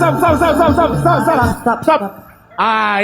Stop.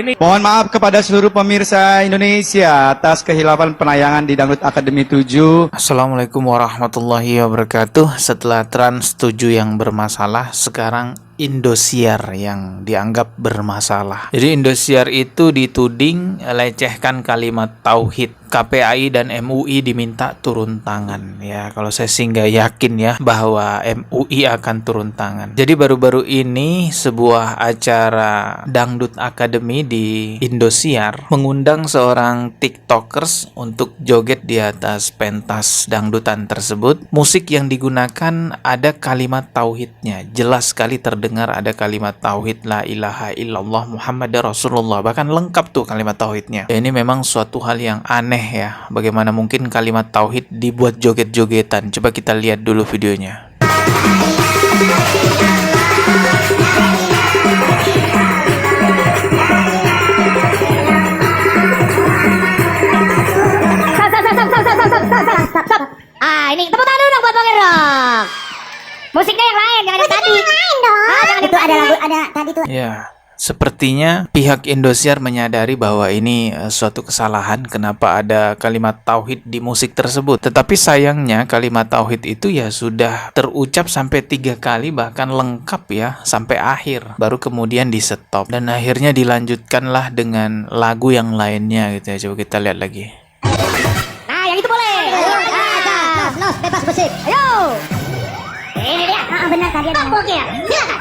Ini Mohon maaf kepada seluruh pemirsa Indonesia atas kehilapan penayangan di Dangdut Akademi 7. Assalamualaikum warahmatullahi wabarakatuh. Setelah Trans 7 yang bermasalah, sekarang Indosiar yang dianggap bermasalah. Jadi Indosiar itu dituding lecehkan kalimat tauhid. KPAI dan MUI diminta turun tangan. Ya, kalau saya sih nggak yakin ya bahwa MUI akan turun tangan. Jadi baru-baru ini sebuah acara Dangdut Academy di Indosiar mengundang seorang TikTokers untuk joget di atas pentas dangdutan tersebut. Musik yang digunakan ada kalimat tauhidnya. Jelas sekali terdengar ada kalimat tauhid, la ilaha illallah Muhammadar Rasulullah. Bahkan lengkap tuh kalimat tauhidnya. Ya, ini memang suatu hal yang aneh ya. Bagaimana mungkin kalimat tauhid dibuat joget-jogetan? Coba kita lihat dulu videonya. Stop. Ini tepuk tangan dulu dong buat Bang Erok. Musiknya yang lain, jangan yang tadi. Yang lain dong. Jangan itu ada lagu ada tadi tuh. Ya, sepertinya pihak Indosiar menyadari bahwa ini suatu kesalahan kenapa ada kalimat tauhid di musik tersebut. Tetapi sayangnya kalimat tauhid itu ya sudah terucap sampai 3 kali, bahkan lengkap ya sampai akhir. Baru kemudian di stop dan akhirnya dilanjutkanlah dengan lagu yang lainnya gitu ya. Coba kita lihat lagi. Nah, yang itu boleh. Nos, bebas musik. Ayo. Ini dia. Benar tadi ada. Oke ya. Silakan.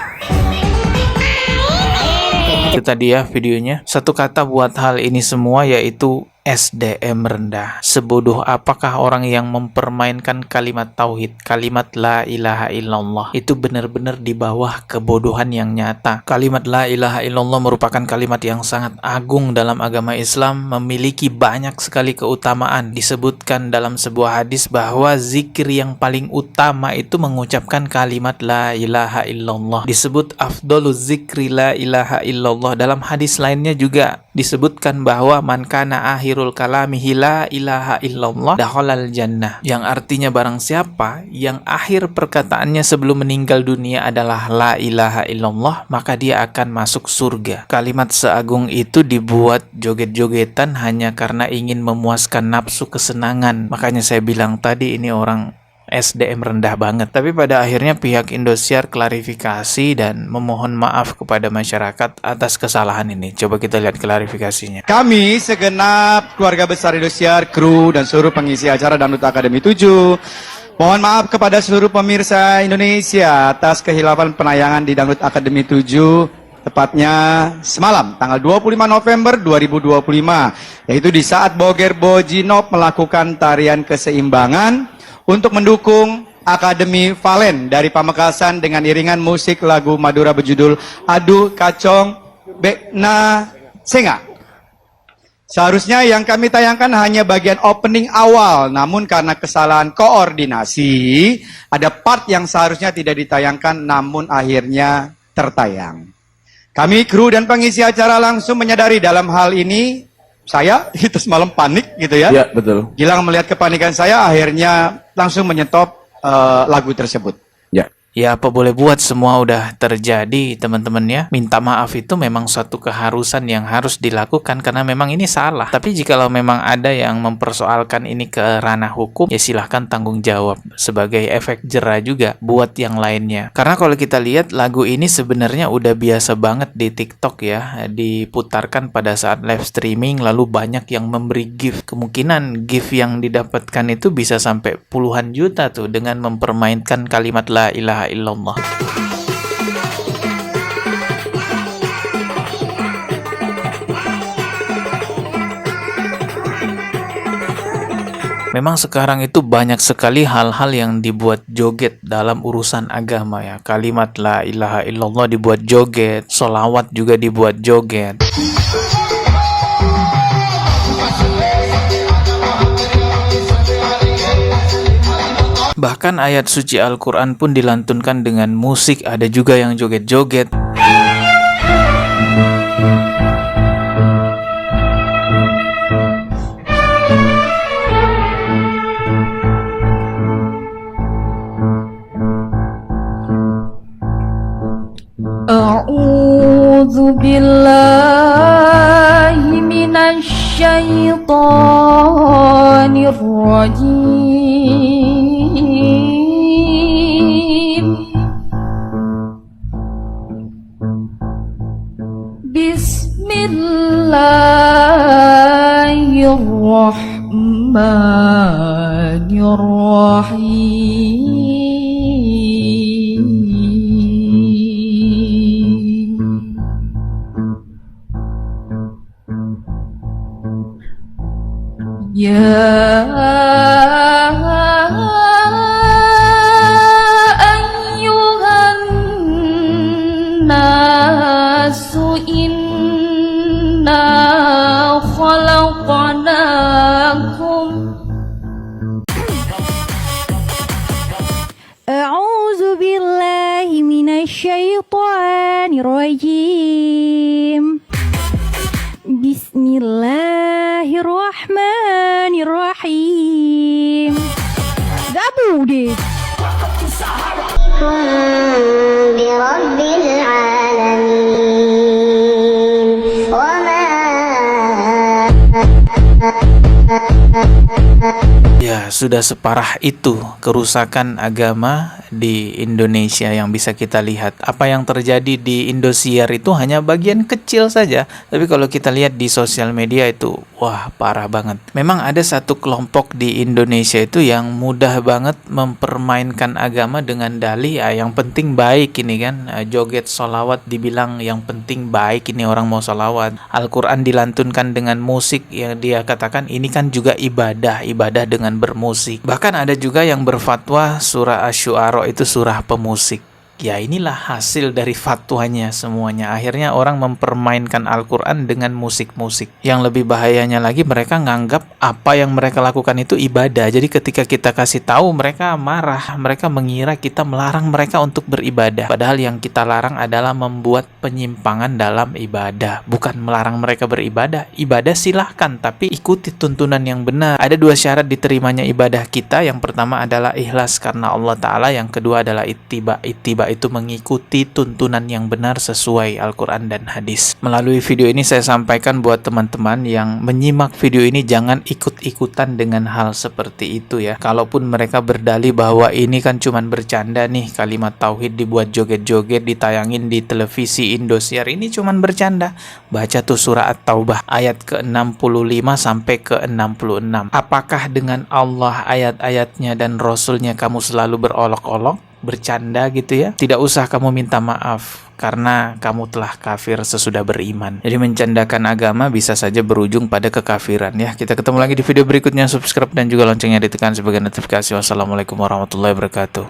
Itu tadi ya videonya. Satu kata buat hal ini semua yaitu SDM rendah. Sebodoh apakah orang yang mempermainkan kalimat tauhid, kalimat la ilaha illallah, itu benar-benar di bawah kebodohan yang nyata. Kalimat la ilaha illallah merupakan kalimat yang sangat agung dalam agama Islam, memiliki banyak sekali keutamaan. Disebutkan dalam sebuah hadis bahwa zikir yang paling utama itu mengucapkan kalimat la ilaha illallah. Disebut afdoluz zikri la ilaha illallah. Dalam hadis lainnya juga disebutkan bahwa man kana akhirul kalamihi la ilaha illallah dakhalal jannah, yang artinya barang siapa yang akhir perkataannya sebelum meninggal dunia adalah la ilaha illallah, maka dia akan masuk surga. Kalimat seagung itu dibuat joget-jogetan hanya karena ingin memuaskan nafsu kesenangan. Makanya saya bilang tadi ini orang SDM rendah banget. Tapi pada akhirnya pihak Indosiar klarifikasi dan memohon maaf kepada masyarakat atas kesalahan ini. Coba kita lihat klarifikasinya. Kami segenap keluarga besar Indosiar, kru dan seluruh pengisi acara Dangdut Akademi 7. Mohon maaf kepada seluruh pemirsa Indonesia atas kehilapan penayangan di Dangdut Akademi 7. Tepatnya semalam, tanggal 25 November 2025. Yaitu di saat Boger Bojinop melakukan tarian keseimbangan untuk mendukung Akademi Valen dari Pamekasan dengan iringan musik lagu Madura berjudul Adu Kacong Bekna Senga. Seharusnya yang kami tayangkan hanya bagian opening awal, namun karena kesalahan koordinasi, ada part yang seharusnya tidak ditayangkan namun akhirnya tertayang. Kami kru dan pengisi acara langsung menyadari dalam hal ini. Saya itu semalam panik gitu ya. Iya, betul. Gilang melihat kepanikan saya, akhirnya langsung menyetop lagu tersebut. Ya. Ya apa boleh buat, semua udah terjadi teman-teman ya. Minta maaf itu memang suatu keharusan yang harus dilakukan karena memang ini salah. Tapi jikalau memang ada yang mempersoalkan ini ke ranah hukum, ya silahkan tanggung jawab sebagai efek jera juga buat yang lainnya. Karena kalau kita lihat lagu ini sebenarnya udah biasa banget di TikTok ya, diputarkan pada saat live streaming lalu banyak yang memberi gift. Kemungkinan gift yang didapatkan itu bisa sampai puluhan juta tuh dengan mempermainkan kalimat la ilaha illallah. Memang sekarang itu banyak sekali hal-hal yang dibuat joget dalam urusan agama ya. Kalimat la ilaha illallah dibuat joget, sholawat juga dibuat joget. Bahkan ayat suci Al-Quran pun dilantunkan dengan musik, ada juga yang joget-joget. أعوذ بالله من الشيطان الرجيم بسم الله الرحمن الرحيم يا أيها الناس إنا خلقناكم أعوذ بالله من الشيطان الرجيم بسم الله الرحمن الرحيم Gabung deh برب العالمين وما Ya, sudah separah itu kerusakan agama di Indonesia yang bisa kita lihat. Apa yang terjadi di Indosiar itu hanya bagian kecil saja, tapi kalau kita lihat di sosial media itu, wah, parah banget. Memang ada satu kelompok di Indonesia itu yang mudah banget mempermainkan agama dengan dalih, yang penting baik ini kan, joget solawat dibilang yang penting baik ini orang mau solawat. Al-Quran dilantunkan dengan musik yang dia katakan ini kan juga ibadah dengan bermusik. Bahkan ada juga yang berfatwa surah Asy-Syu'ara itu surah pemusik. Ya, inilah hasil dari fatwanya semuanya. Akhirnya orang mempermainkan Al-Quran dengan musik-musik. Yang lebih bahayanya lagi, mereka nganggap apa yang mereka lakukan itu ibadah. Jadi ketika kita kasih tahu, mereka marah. Mereka mengira kita melarang mereka untuk beribadah. Padahal yang kita larang adalah membuat penyimpangan dalam ibadah, bukan melarang mereka beribadah. Ibadah silahkan, tapi ikuti tuntunan yang benar. Ada dua syarat diterimanya ibadah kita. Yang pertama adalah ikhlas karena Allah Ta'ala. Yang kedua adalah ittiba itu mengikuti tuntunan yang benar sesuai Al-Quran dan hadis. Melalui video ini saya sampaikan buat teman-teman yang menyimak video ini, jangan ikut-ikutan dengan hal seperti itu ya. Kalaupun mereka berdalih bahwa ini kan cuman bercanda nih, kalimat tauhid dibuat joget-joget, ditayangin di televisi Indosiar, ini cuman bercanda. Baca tuh surah At-Taubah ayat ke-65 sampai ke-66. Apakah dengan Allah, ayat-ayatnya dan Rasulnya kamu selalu berolok-olok, bercanda gitu ya? Tidak usah kamu minta maaf karena kamu telah kafir sesudah beriman. Jadi mencandakan agama bisa saja berujung pada kekafiran ya. Kita ketemu lagi di video berikutnya. Subscribe dan juga loncengnya ditekan sebagai notifikasi. Wassalamualaikum warahmatullahi wabarakatuh.